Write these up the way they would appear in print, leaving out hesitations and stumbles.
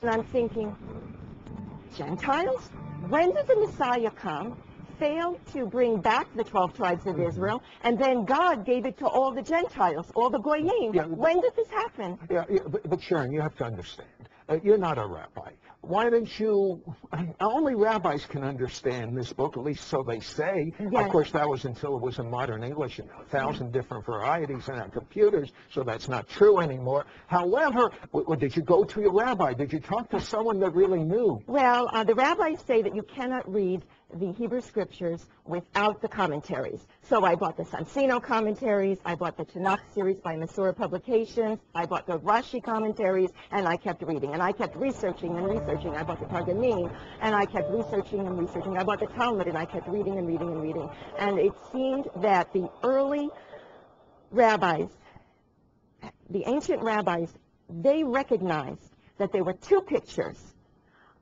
And I'm thinking, Gentiles? When did the Messiah come, failed to bring back the 12 tribes of Israel, and then God gave it to all the Gentiles, all the Goyim? Yeah, when did this happen? But Sharon, you have to understand. You're not a rabbi. Why don't you... Only rabbis can understand this book, at least so they say. Yes. Of course, that was until it was in modern English and 1,000 different varieties in our computers, so that's not true anymore. However, did you go to your rabbi? Did you talk to someone that really knew? Well, the rabbis say that you cannot read the Hebrew Scriptures without the commentaries. So I bought the Sansino commentaries, I bought the Tanakh series by Masora Publications, I bought the Rashi commentaries, and I kept reading, and I kept researching and researching. I bought the Targumim, and I kept researching and researching. I bought the Talmud, and I kept reading and reading and reading. And it seemed that the early rabbis, the ancient rabbis, they recognized that there were two pictures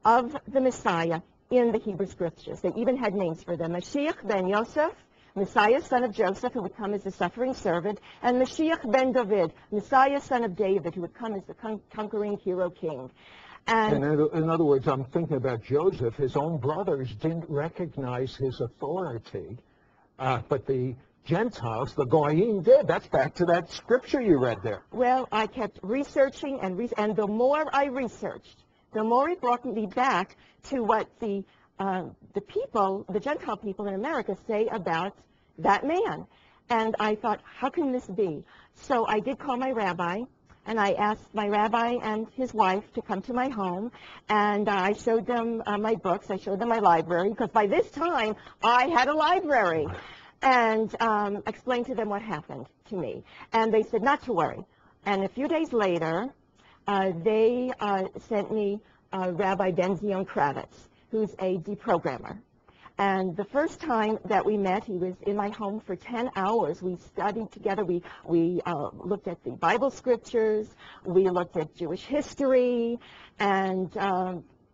of the Messiah in the Hebrew Scriptures. They even had names for them. Moshiach ben Yosef, Messiah, son of Joseph, who would come as the suffering servant, and Moshiach ben David, Messiah, son of David, who would come as the conquering hero king. And in other words, I'm thinking about Joseph. His own brothers didn't recognize his authority, but the Gentiles, the Goyim, did. That's back to that scripture you read there. Well, I kept researching, and the more I researched, the more it brought me back to what the people, the Gentile people in America, say about that man. And I thought, how can this be? So I did call my rabbi, and I asked my rabbi and his wife to come to my home, and I showed them my books. I showed them my library, because by this time I had a library, and explained to them what happened to me. And they said not to worry. And a few days later, they sent me Rabbi Ben-Zion Kravitz, who's a deprogrammer. And the first time that we met, he was in my home for 10 hours. We studied together. We looked at the Bible scriptures. We looked at Jewish history. And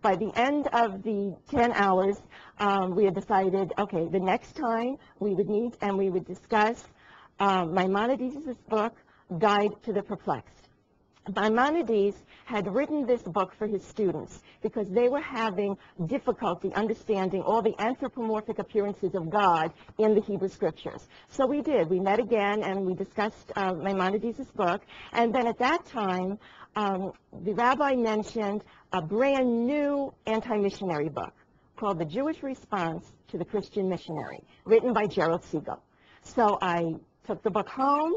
by the end of the 10 hours, we had decided, okay, the next time we would meet and we would discuss Maimonides' book, Guide to the Perplexed. Maimonides had written this book for his students because they were having difficulty understanding all the anthropomorphic appearances of God in the Hebrew Scriptures. So we did. We met again and we discussed Maimonides' book. And then at that time, the rabbi mentioned a brand new anti-missionary book called The Jewish Response to the Christian Missionary, written by Gerald Siegel. So I took the book home,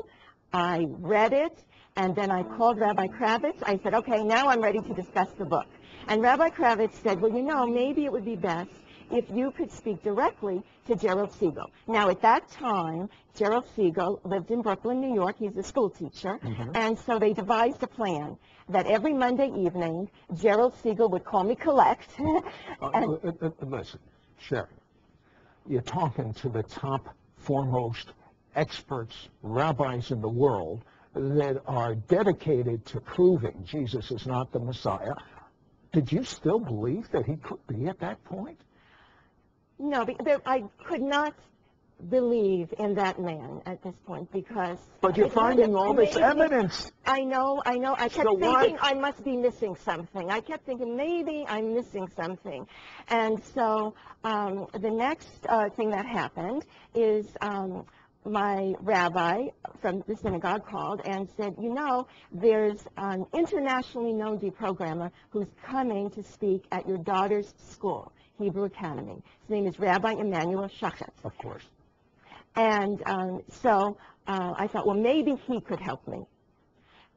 I read it, and then I called Rabbi Kravitz. I said, okay, now I'm ready to discuss the book. And Rabbi Kravitz said, well, you know, maybe it would be best if you could speak directly to Gerald Siegel. Now, at that time, Gerald Siegel lived in Brooklyn, New York. He's a school teacher. And so they devised a plan that every Monday evening, Gerald Siegel would call me collect. Listen, Sharon, you're talking to the top foremost experts, rabbis in the world that are dedicated to proving Jesus is not the Messiah. Did you still believe that he could be at that point? No, I could not believe in that man at this point because... But you're finding all this evidence. I know. I kept thinking I must be missing something. I kept thinking maybe I'm missing something. And so the next thing that happened is my rabbi from the synagogue called and said, you know, there's an internationally known deprogrammer who's coming to speak at your daughter's school, Hebrew Academy. His name is Rabbi Emmanuel Shachet. Of course. And so I thought, well, maybe he could help me.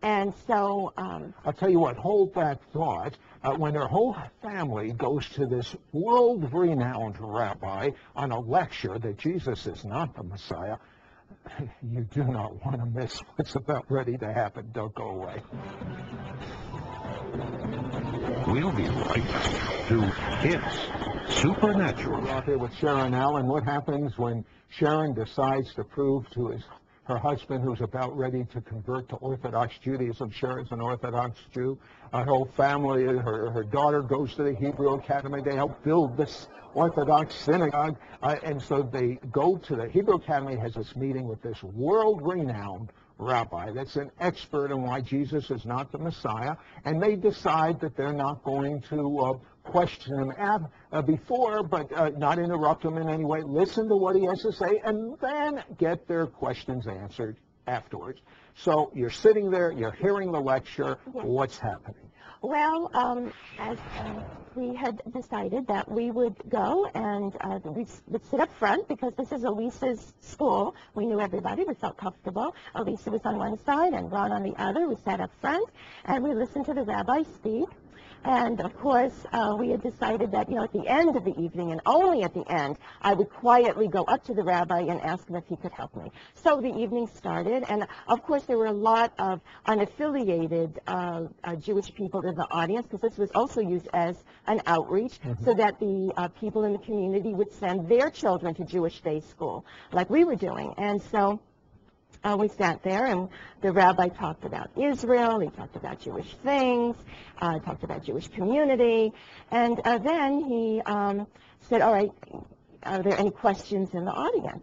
And so... I'll tell you what, hold that thought. When their whole family goes to this world-renowned rabbi on a lecture that Jesus is not the Messiah, you do not want to miss what's about ready to happen. Don't go away. We'll be right back to It's Supernatural. We're out here with Sharon Allen. What happens when Sharon decides to prove to her husband, who's about ready to convert to Orthodox Judaism? Sharon's an Orthodox Jew. Her whole family, her daughter goes to the Hebrew Academy. They help build this Orthodox synagogue. And so they go to the Hebrew Academy, has this meeting with this world-renowned rabbi that's an expert in why Jesus is not the Messiah, and they decide that they're not going to question him before, but not interrupt him in any way, listen to what he has to say, and then get their questions answered afterwards. So you're sitting there, you're hearing the lecture. Yes. What's happening? Well, as we had decided that we would go and we would sit up front because this is Elisa's school. We knew everybody. We felt comfortable. Elisa was on one side and Ron on the other. We sat up front and we listened to the rabbi speak. And, of course, we had decided that, you know, at the end of the evening, and only at the end, I would quietly go up to the rabbi and ask him if he could help me. So the evening started, and, of course, there were a lot of unaffiliated Jewish people in the audience, because this was also used as an outreach, so that the people in the community would send their children to Jewish day school, like we were doing. And so we sat there, and the rabbi talked about Israel, he talked about Jewish things, talked about Jewish community, and then he said, all right, are there any questions in the audience?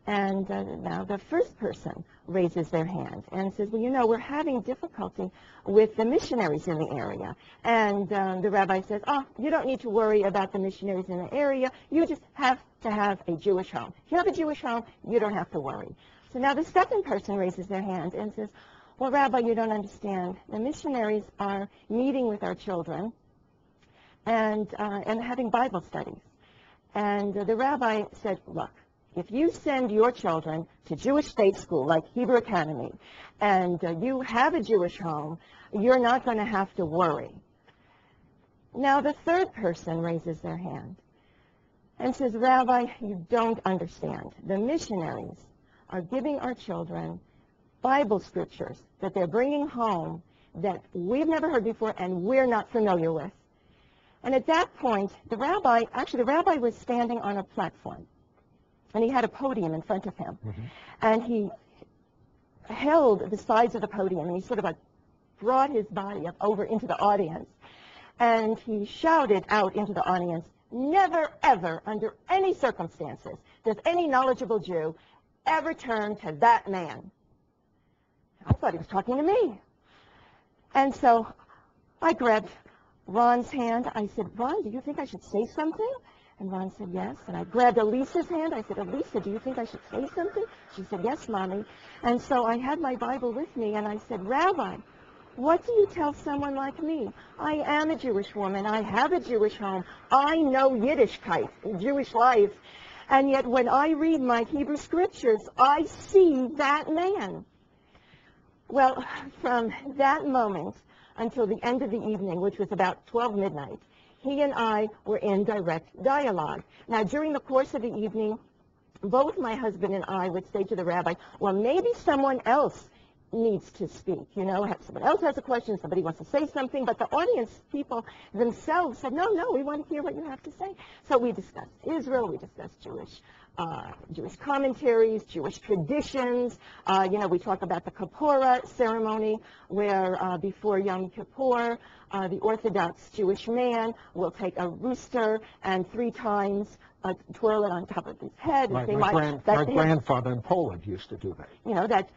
And now the first person raises their hand and says, well, you know, we're having difficulty with the missionaries in the area. And the rabbi says, oh, you don't need to worry about the missionaries in the area. You just have to have a Jewish home. If you have a Jewish home, you don't have to worry. So now the second person raises their hand and says, well, Rabbi, you don't understand. The missionaries are meeting with our children and having Bible studies. And the rabbi said, look, if you send your children to Jewish state school like Hebrew Academy and you have a Jewish home, you're not going to have to worry. Now the third person raises their hand and says, Rabbi, you don't understand. The missionaries are giving our children Bible scriptures that they're bringing home that we've never heard before and we're not familiar with. And at that point, the rabbi was standing on a platform, and he had a podium in front of him. And he held the sides of the podium, and he sort of like brought his body up over into the audience. And he shouted out into the audience, never, ever, under any circumstances, does any knowledgeable Jew ever turn to that man. I thought he was talking to me. And so I grabbed Ron's hand. I said, Ron, do you think I should say something? And Ron said, yes. And I grabbed Elisa's hand. I said, Elisa, do you think I should say something? She said, yes, Mommy. And so I had my Bible with me, and I said, Rabbi, what do you tell someone like me? I am a Jewish woman. I have a Jewish home. I know Yiddishkeit, Jewish life. And yet when I read my Hebrew scriptures, I see that man. Well, from that moment until the end of the evening, which was about 12 midnight, he and I were in direct dialogue. Now, during the course of the evening, both my husband and I would say to the rabbi, well, maybe someone else needs to speak. You know, someone else has a question, somebody wants to say something, but the audience people themselves said, no, we want to hear what you have to say. So we discussed Israel, we discussed Jewish commentaries, Jewish traditions. You know, we talk about the Kippurah ceremony, where before Yom Kippur, the Orthodox Jewish man will take a rooster and 3 times twirl it on top of his head. Right. My grandfather in Poland used to do that. You know, that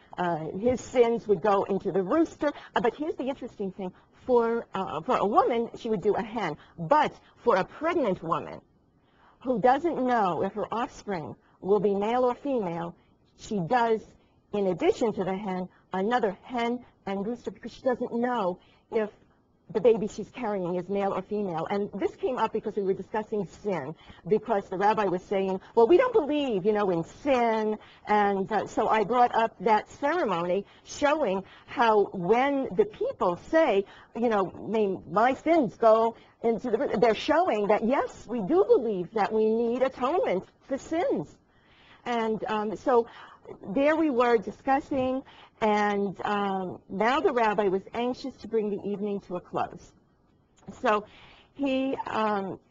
his sins would go into the rooster. But here's the interesting thing. For a woman, she would do a hen. But for a pregnant woman who doesn't know if her offspring will be male or female, she does, in addition to the hen, another hen and rooster, because she doesn't know if the baby she's carrying is male or female. And this came up because we were discussing sin, because the rabbi was saying, well, we don't believe, you know, in sin. And so I brought up that ceremony showing how when the people say, you know, may my sins go into the, they're showing that, yes, we do believe that we need atonement for sins. And so there we were discussing, and now the rabbi was anxious to bring the evening to a close. So he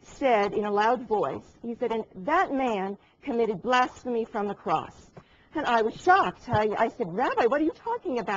said in a loud voice, he said, and that man committed blasphemy from the cross. And I was shocked. I said, Rabbi, what are you talking about?